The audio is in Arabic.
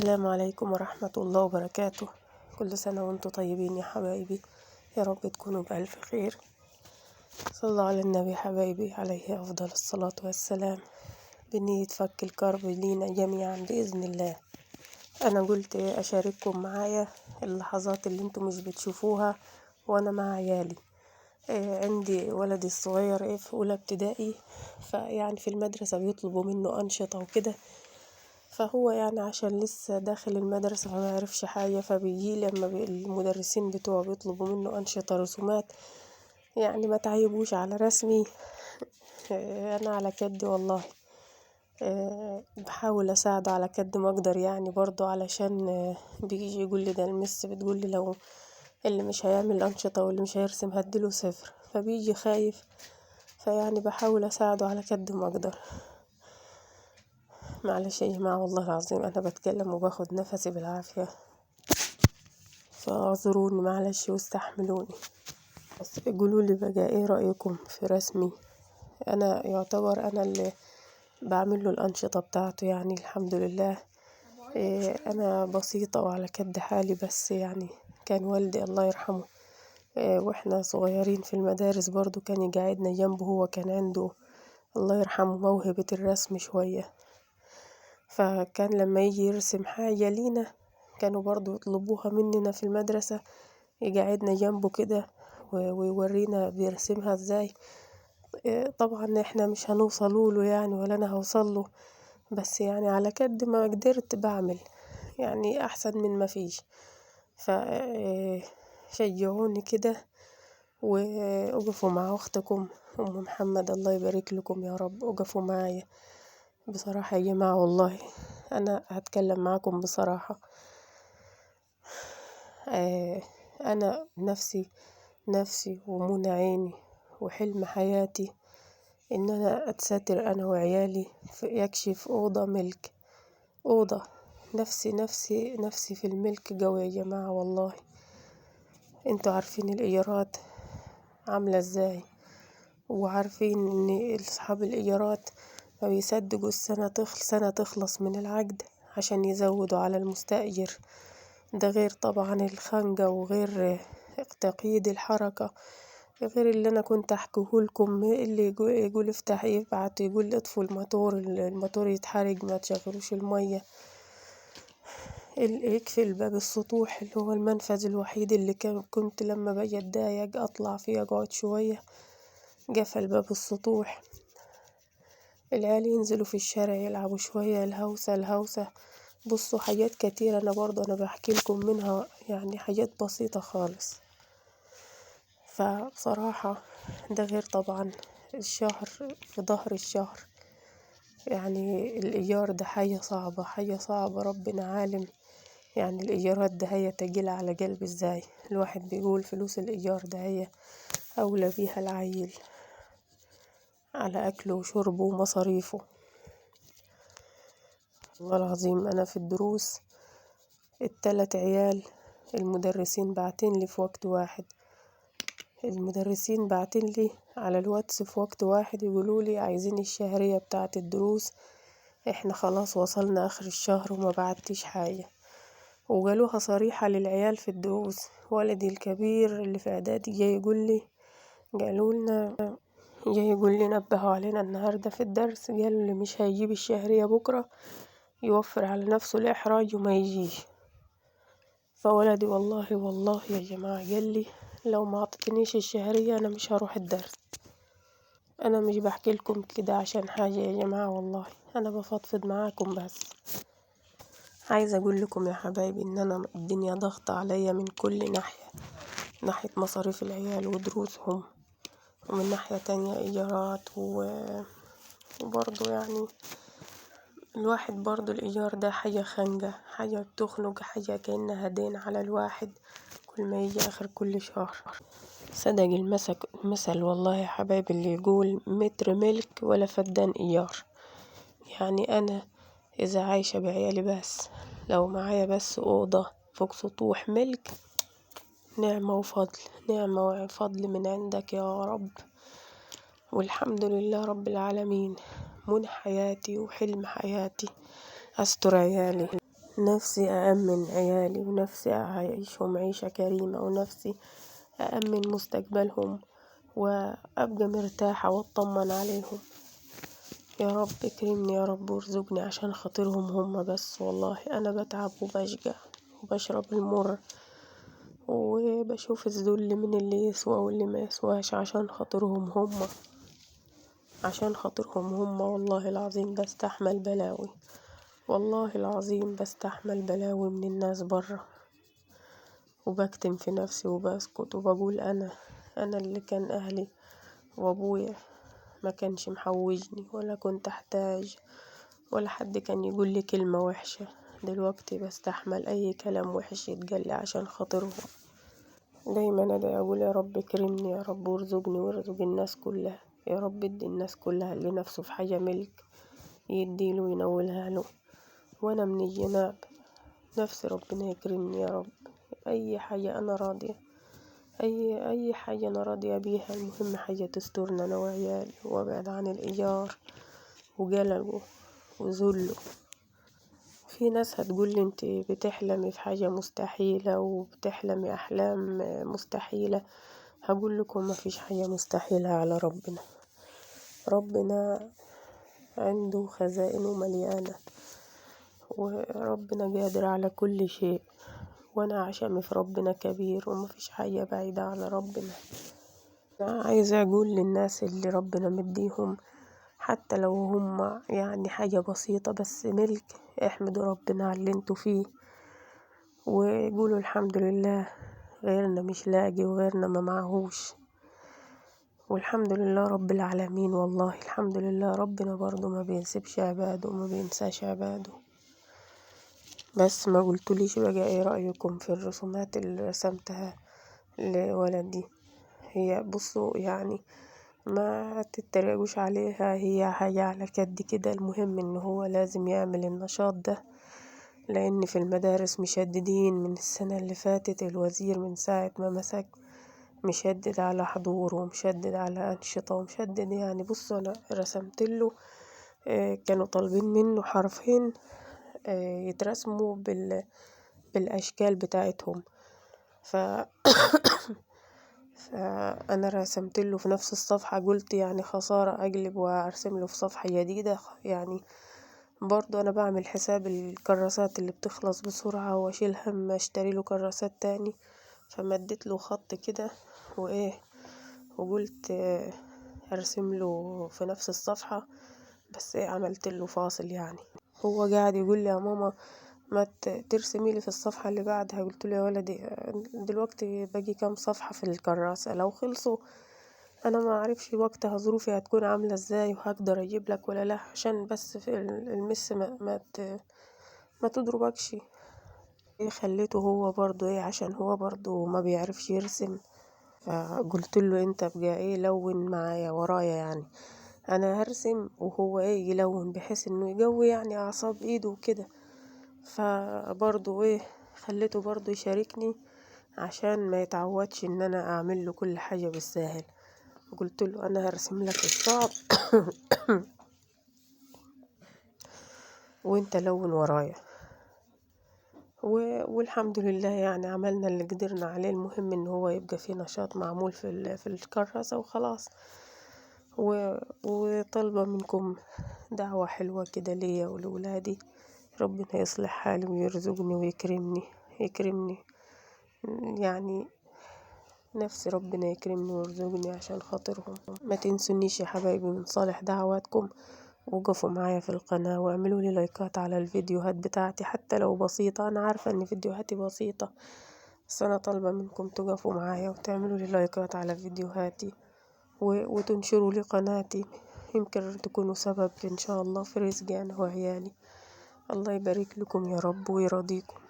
السلام عليكم ورحمة الله وبركاته. كل سنة وانتم طيبين يا حبايبي، يا رب تكونوا بألف خير. صلى الله على النبي حبايبي عليه أفضل الصلاة والسلام، بنية فك الكرب لينا جميعا بإذن الله. أنا قلت أشارككم معايا اللحظات اللي انتم مش بتشوفوها وأنا مع عيالي. عندي ولدي الصغير في أولى ابتدائي، فيعني في المدرسة بيطلبوا منه أنشطة وكده، فهو يعني عشان لسه داخل المدرسة فما يعرفش حاجة، فبيجي لما المدرسين بتوعه بيطلبوا منه أنشطة رسومات، يعني ما تعيبوش على رسمي. أنا على كدي والله، بحاول أساعده على قد ما أقدر، يعني برضو علشان بيجي يقول لي ده المس بتقول لي لو اللي مش هيعمل أنشطة واللي مش هيرسم هديله 0، فبيجي خايف، فيعني بحاول أساعده على قد ما أقدر. معلش يا جماعة والله العظيم أنا بتكلم وباخد نفسي بالعافية، فاعذروني معلش واستحملوني. بس قولولي بقى ايه رأيكم في رسمي؟ أنا يعتبر أنا اللي بعمل له الأنشطة بتاعته، يعني الحمد لله. أنا بسيطة وعلى قد حالي، بس يعني كان والدي الله يرحمه واحنا صغيرين في المدارس برضو كان يقعدنا جنبه، هو كان عنده الله يرحمه موهبة الرسم شوية، فكان لما يجي يرسم حاجة لينا كانوا برضو يطلبوها مننا في المدرسة، يقعدنا جنبه كده ويورينا بيرسمها ازاي. طبعا احنا مش هنوصلوا له يعني ولا انا هوصل له، بس يعني على قد ما قدرت بعمل، يعني احسن من ما فيش. فشجعوني كده وقفوا مع اختكم ام محمد، الله يبارك لكم يا رب، وقفوا معايا بصراحة يا جماعة. والله انا هتكلم معاكم بصراحة، انا نفسي ومنى عيني وحلم حياتي ان انا اتستر انا وعيالي يكشف اوضة ملك، اوضة نفسي في الملك قوي يا جماعة والله. انتوا عارفين الايجارات عاملة ازاي، وعارفين ان اصحاب الايجارات ما بيصدقوا سنة تخلص من العقد عشان يزودوا على المستأجر. ده غير طبعا الخنقة، وغير تقييد الحركة، غير اللي انا كنت احكيهولكم، اللي يقول افتح يبعت يقول اطفوا الموتور يتحرق ما تشغلوش المية، اللي يقفل باب السطوح اللي هو المنفذ الوحيد اللي كنت لما باجي اتضايق اطلع فيه اقعد شوية، قفل باب السطوح. العيال ينزلوا في الشارع يلعبوا شوية، الهوسة. بصوا حاجات كتيرة انا برضه انا بحكي لكم منها، يعني حاجات بسيطة خالص. فبصراحة ده غير طبعا الشهر في ظهر الشهر، يعني الإيجار ده حاجة صعبة ربنا عالم. يعني الإيجارات ده هي تقيلة على قلبي ازاي، الواحد بيقول فلوس الإيجار ده هي أولى بيها العيل على أكله وشربه ومصاريفه. والله العظيم أنا في الدروس ال3 عيال المدرسين بعتين لي في وقت واحد، المدرسين بعتين لي على الواتس في وقت واحد يقولوا لي عايزين الشهرية بتاعة الدروس، احنا خلاص وصلنا آخر الشهر وما بعتيش حاجة. وقالوها صريحة للعيال في الدروس. ولدي الكبير اللي في إعدادي جاي يقول لي نبهوا علينا النهاردة في الدرس، قالوا اللي مش هيجيب الشهرية بكرة يوفر على نفسه الإحراج وما يجيش. فولدي والله يا جماعة قال لي لو ما عطتنيش الشهرية أنا مش هروح الدرس. أنا مش بحكي لكم كده عشان حاجة يا جماعة، والله أنا بفضفض معاكم بس. عايزة أقول لكم يا حبايبي إن أنا الدنيا ضغط عليا من كل ناحية مصاريف العيال ودروسهم، ومن ناحية تانية إيجارات وبرضه يعني الواحد برضه الإيجار ده حاجة خانقة، حاجة بتخنق، حاجة كأنها دين على الواحد كل ما يجي آخر كل شهر. صدق المثل والله يا حبايبي اللي يقول متر ملك ولا فدان إيجار. يعني أنا إذا عايشة بعيالي بس، لو معايا بس أوضة فوق سطوح ملك، نعمة وفضل من عندك يا رب، والحمد لله رب العالمين. منى حياتي وحلم حياتي أستر عيالي. نفسي أأمن عيالي، ونفسي أعيشهم عيشة كريمة، ونفسي أأمن مستقبلهم وأبقى مرتاحة وأطمن عليهم. يا رب اكرمني يا رب وارزقني عشان خاطرهم هم بس. والله أنا بتعب وبشقى وبشرب المر وبشوف الذل من اللي يسوى واللي ما يسواش عشان خاطرهم هم، عشان خاطرهم هم. والله العظيم بستحمل بلاوي، والله العظيم بستحمل بلاوي من الناس برا، وبكتم في نفسي وبسكت وبقول أنا اللي كان أهلي وأبويا ما كانش محوجني ولا كنت أحتاج ولا حد كان يقول لي كلمة وحشة. دلوقتي بستحمل أي كلام وحش يتقال عشان خاطرهم. دايما أدعي أقول يا رب اكرمني يا رب وارزقني وارزق الناس كلها. يا رب ادي الناس كلها اللي نفسه في حاجة ملك يديله وينولها له، وأنا من الجناب نفسي ربنا يكرمني يا رب. أي حاجة أنا راضية، أي حاجة أنا راضية بيها، المهم حاجة تسترنا أنا وعيالي وأبعد عن الإيجار وقلقه وذله. في ناس هتقولي انت بتحلمي في حاجة مستحيلة وبتحلمي أحلام مستحيلة. هقول لكم ما فيش حاجة مستحيلة على ربنا. ربنا عنده خزائنه مليانة، وربنا قادر على كل شيء، وانا عشمي في ربنا كبير وما فيش حاجة بعيدة على ربنا. أنا عايزة اقول للناس اللي ربنا مديهم حتى لو هم يعني حاجة بسيطة بس ملك، احمدوا ربنا على اللي انتوا فيه وقولوا الحمد لله. غيرنا مش لاقي وغيرنا ما معهوش، والحمد لله رب العالمين. والله الحمد لله ربنا برضو ما بينسبش عباده وما بينساش عباده. بس ما قلتوليش بقى ايه رأيكم في الرسومات اللي رسمتها لولدي؟ هي بصوا يعني ما تتريقوش عليها، هي حاجة على قد كده. المهم ان هو لازم يعمل النشاط ده، لان في المدارس مشددين من السنة اللي فاتت. الوزير من ساعة ما مسك مشدد على حضور ومشدد على أنشطة ومشدد. يعني بصوا أنا رسمت له كانوا طالبين منه حرفين يترسموا بالأشكال بتاعتهم. فأنا رسمت له في نفس الصفحة. قلت يعني خسارة أقلب وأرسم له في صفحة جديدة. يعني برضو أنا بعمل حساب الكراسات اللي بتخلص بسرعة وأشيل هم أشتري له كراسات تاني. فمديت له خط كده وقلت أرسم له في نفس الصفحة، بس عملت له فاصل. يعني هو قاعد يقول لي يا ماما ما ترسمي لي في الصفحة اللي بعدها. قلت له يا ولدي دلوقتي باقي كام صفحة في الكراسة، لو خلصوا انا ما اعرفش وقتها ظروفي هتكون عاملة ازاي وهقدر اجيب لك ولا لا، عشان بس في المس ما تضربكش. خليته هو برضو عشان هو برضو ما بيعرفش يرسم. فقلت له انت بقى لون معايا ورايا، يعني انا هرسم وهو يلون بحيث انه يقوي يعني اعصاب ايده وكده. فبرضو خليته برضو يشاركني عشان ما يتعودش ان انا اعمل له كل حاجة بالساهل. قلت له انا هرسم لك الصعب وانت لون ورايا. والحمد لله يعني عملنا اللي قدرنا عليه. المهم ان هو يبقى فيه نشاط معمول في الكراسة وخلاص. وطالبة منكم دعوة حلوة كده ليا ولولادي، ربنا يصلح حالي ويرزقني ويكرمني يعني نفسي ربنا يكرمني ويرزقني عشان خاطرهم. ما تنسونيش يا حبايبي من صالح دعواتكم، وقفوا معايا في القناة واعملوا لي لايكات على الفيديوهات بتاعتي حتى لو بسيطة. أنا عارفة إن فيديوهاتي بسيطة، بس أنا طالبة منكم تقفوا معايا وتعملوا لي لايكات على فيديوهاتي وتنشروا لي قناتي. يمكن تكونوا سبب إن شاء الله في رزقي أنا وعيالي. الله يبارك لكم يا رب ويرضيكم.